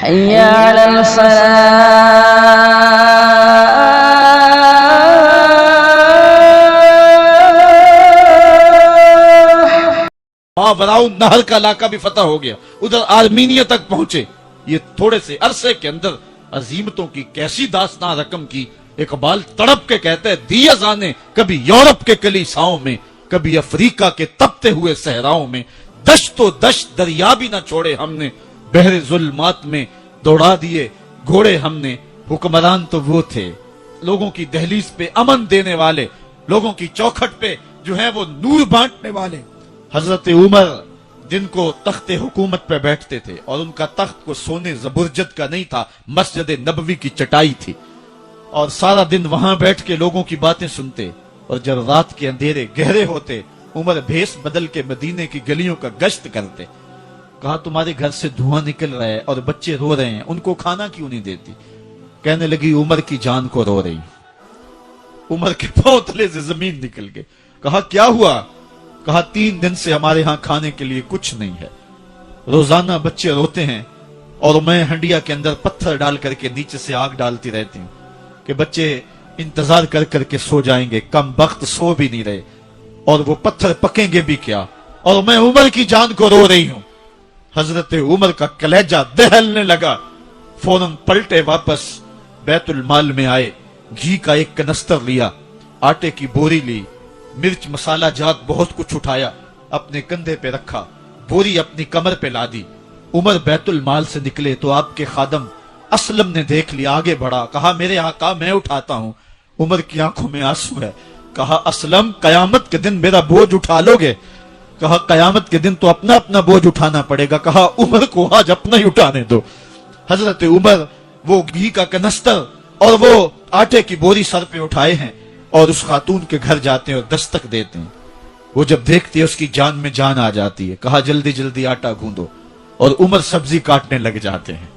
حي على الفلاح. براؤن نہر کا علاقہ بھی فتح ہو گیا، ادھر آرمینیا تک پہنچے. یہ تھوڑے سے عرصے کے اندر عظیمتوں کی کیسی داستان رقم کی. اقبال تڑپ کے کہتا ہے دی ازانے کبھی یورپ کے کلیساؤں میں، کبھی افریقہ کے تپتے ہوئے صحراؤں میں، دشت و دشت دریا بھی نہ چھوڑے ہم نے، بحر ظلمات میں دوڑا دیے گھوڑے ہم نے. حکمران تو وہ تھے لوگوں کی دہلیز پہ امن دینے والے، لوگوں کی چوکھٹ پہ جو ہے وہ نور بانٹنے والے. حضرت عمر جن کو تخت حکومت پہ بیٹھتے تھے، اور ان کا تخت کو سونے زبرجد کا نہیں تھا، مسجد نبوی کی چٹائی تھی، اور سارا دن وہاں بیٹھ کے لوگوں کی باتیں سنتے. اور جب رات کے اندھیرے گہرے ہوتے، عمر بھیس بدل کے مدینے کی گلیوں کا گشت کرتے. کہا تمہارے گھر سے دھواں نکل رہا ہے اور بچے رو رہے ہیں، ان کو کھانا کیوں نہیں دیتی؟ کہنے لگی عمر کی جان کو رو رہی. عمر کے پاؤں تلے سے زمین نکل گئے. کہا کیا ہوا؟ کہا 3 دن سے ہمارے ہاں کھانے کے لیے کچھ نہیں ہے، روزانہ بچے روتے ہیں اور میں ہنڈیا کے اندر پتھر ڈال کر کے نیچے سے آگ ڈالتی رہتی ہوں کہ بچے انتظار کر کر کے سو جائیں گے. کم وقت سو بھی نہیں رہے اور وہ پتھر پکیں گے بھی کیا، اور میں عمر کی جان کو رو رہی ہوں. حضرت عمر کا کلیجہ دہلنے لگا. فوراً پلٹے واپس بیت المال میں آئے، گھی کا ایک کنستر لیا، آٹے کی بوری لی، مرچ مسالہ جات بہت کچھ اٹھایا، اپنے کندھے پہ رکھا، بوری اپنی کمر پہ لا دی. عمر بیت المال سے نکلے تو آپ کے خادم اسلم نے دیکھ لیا، آگے بڑھا، کہا میرے آقا میں اٹھاتا ہوں. عمر کی آنکھوں میں آنسو ہے. کہا اسلم قیامت کے دن میرا بوجھ اٹھا لو گے؟ کہا قیامت کے دن تو اپنا اپنا بوجھ اٹھانا پڑے گا. کہا عمر کو آج اپنا ہی اٹھانے دو. حضرت عمر وہ گھی کا کنستر اور وہ آٹے کی بوری سر پہ اٹھائے ہیں اور اس خاتون کے گھر جاتے ہیں اور دستک دیتے ہیں. وہ جب دیکھتی ہے اس کی جان میں جان آ جاتی ہے. کہا جلدی جلدی آٹا گوندو، اور عمر سبزی کاٹنے لگ جاتے ہیں.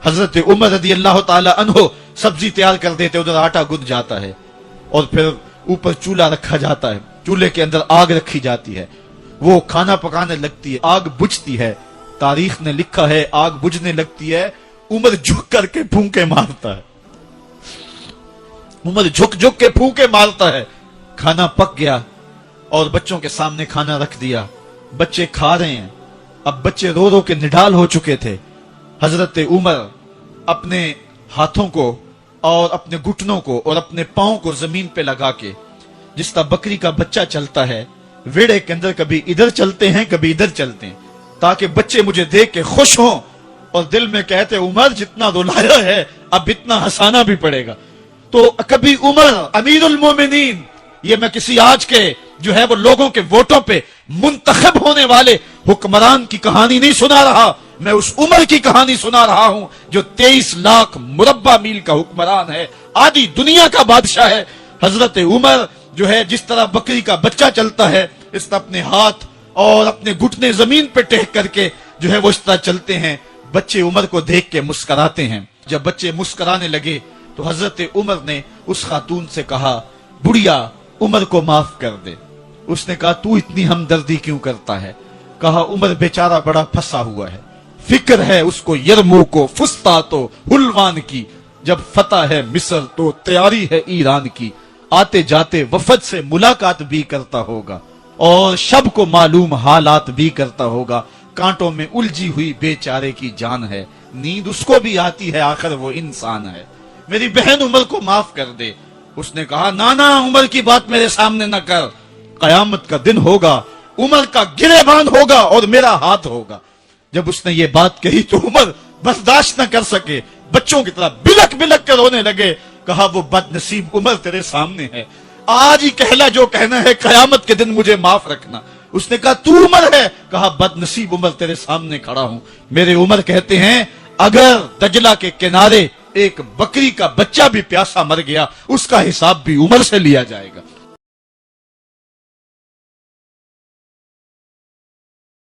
حضرت عمر رضی اللہ تعالی عنہ سبزی تیار کر دیتے، ادھر آٹا گند جاتا ہے، اور پھر اوپر چولہا رکھا جاتا ہے، چولہے کے اندر آگ رکھی جاتی ہے، وہ کھانا پکانے لگتی ہے، آگ بجھتی ہے. تاریخ نے لکھا ہے آگ بجھنے لگتی ہے، عمر جھک کر کے پھونکے مارتا ہے. عمر جھک جھک کے پھونکے مارتا ہے. کھانا پک گیا اور بچوں کے سامنے کھانا رکھ دیا. بچے کھا رہے ہیں. اب بچے رو رو کے نڈال ہو چکے تھے. حضرت عمر اپنے ہاتھوں کو اور اپنے گھٹنوں کو اور اپنے پاؤں کو زمین پہ لگا کے، جس طرح بکری کا بچہ چلتا ہے ویڑے کے اندر، کبھی ادھر چلتے ہیں کبھی ادھر چلتے ہیں، تاکہ بچے مجھے دیکھ کے خوش ہوں اور دل میں کہتے عمر جتنا رلایا ہے اب اتنا ہنسانا بھی پڑے گا. تو کبھی عمر امیر المومنین، یہ میں کسی آج کے جو ہے وہ لوگوں کے ووٹوں پہ منتخب ہونے والے حکمران کی کہانی نہیں سنا رہا، میں اس عمر کی کہانی سنا رہا ہوں جو 23 لاکھ مربع میل کا حکمران ہے، آدھی دنیا کا بادشاہ ہے. حضرت عمر جو ہے جس طرح بکری کا بچہ چلتا ہے، اس طرح اپنے ہاتھ اور اپنے گھٹنے زمین پہ ٹیک کر کے جو ہے وہ اس طرح چلتے ہیں. بچے عمر کو دیکھ کے مسکراتے ہیں. جب بچے مسکرانے لگے تو حضرت عمر نے اس خاتون سے کہا بڑھیا عمر کو معاف کر دے. اس نے کہا تو اتنی ہمدردی کیوں کرتا ہے؟ کہا عمر بیچارہ بڑا پھنسا ہوا ہے، فکر ہے اس کو یرموک و فسطاط و حلوان کی، جب فتح ہے مصر تو تیاری ہے ایران کی، آتے جاتے وفد سے ملاقات بھی کرتا ہوگا اور شب کو معلوم حالات بھی کرتا ہوگا. کانٹوں میں الجھی ہوئی بیچارے کی جان ہے، نیند اس کو بھی آتی ہے، آخر وہ انسان ہے، میری بہن عمر کو معاف کر دے. اس نے کہا نانا عمر کی بات میرے سامنے نہ کر، قیامت کا دن ہوگا، عمر کا گریبان ہوگا اور میرا ہاتھ ہوگا. جب اس نے یہ بات کہی تو عمر برداشت نہ کر سکے، بچوں کی طرح بلک بلک کر رونے لگے. کہا وہ بد نصیب عمر تیرے سامنے ہے، آج ہی کہلا جو کہنا ہے، قیامت کے دن مجھے معاف رکھنا. اس نے کہا تو عمر ہے؟ کہا بد نصیب عمر تیرے سامنے کھڑا ہوں. میرے عمر کہتے ہیں اگر دجلہ کے کنارے ایک بکری کا بچہ بھی پیاسا مر گیا، اس کا حساب بھی عمر سے لیا جائے گا.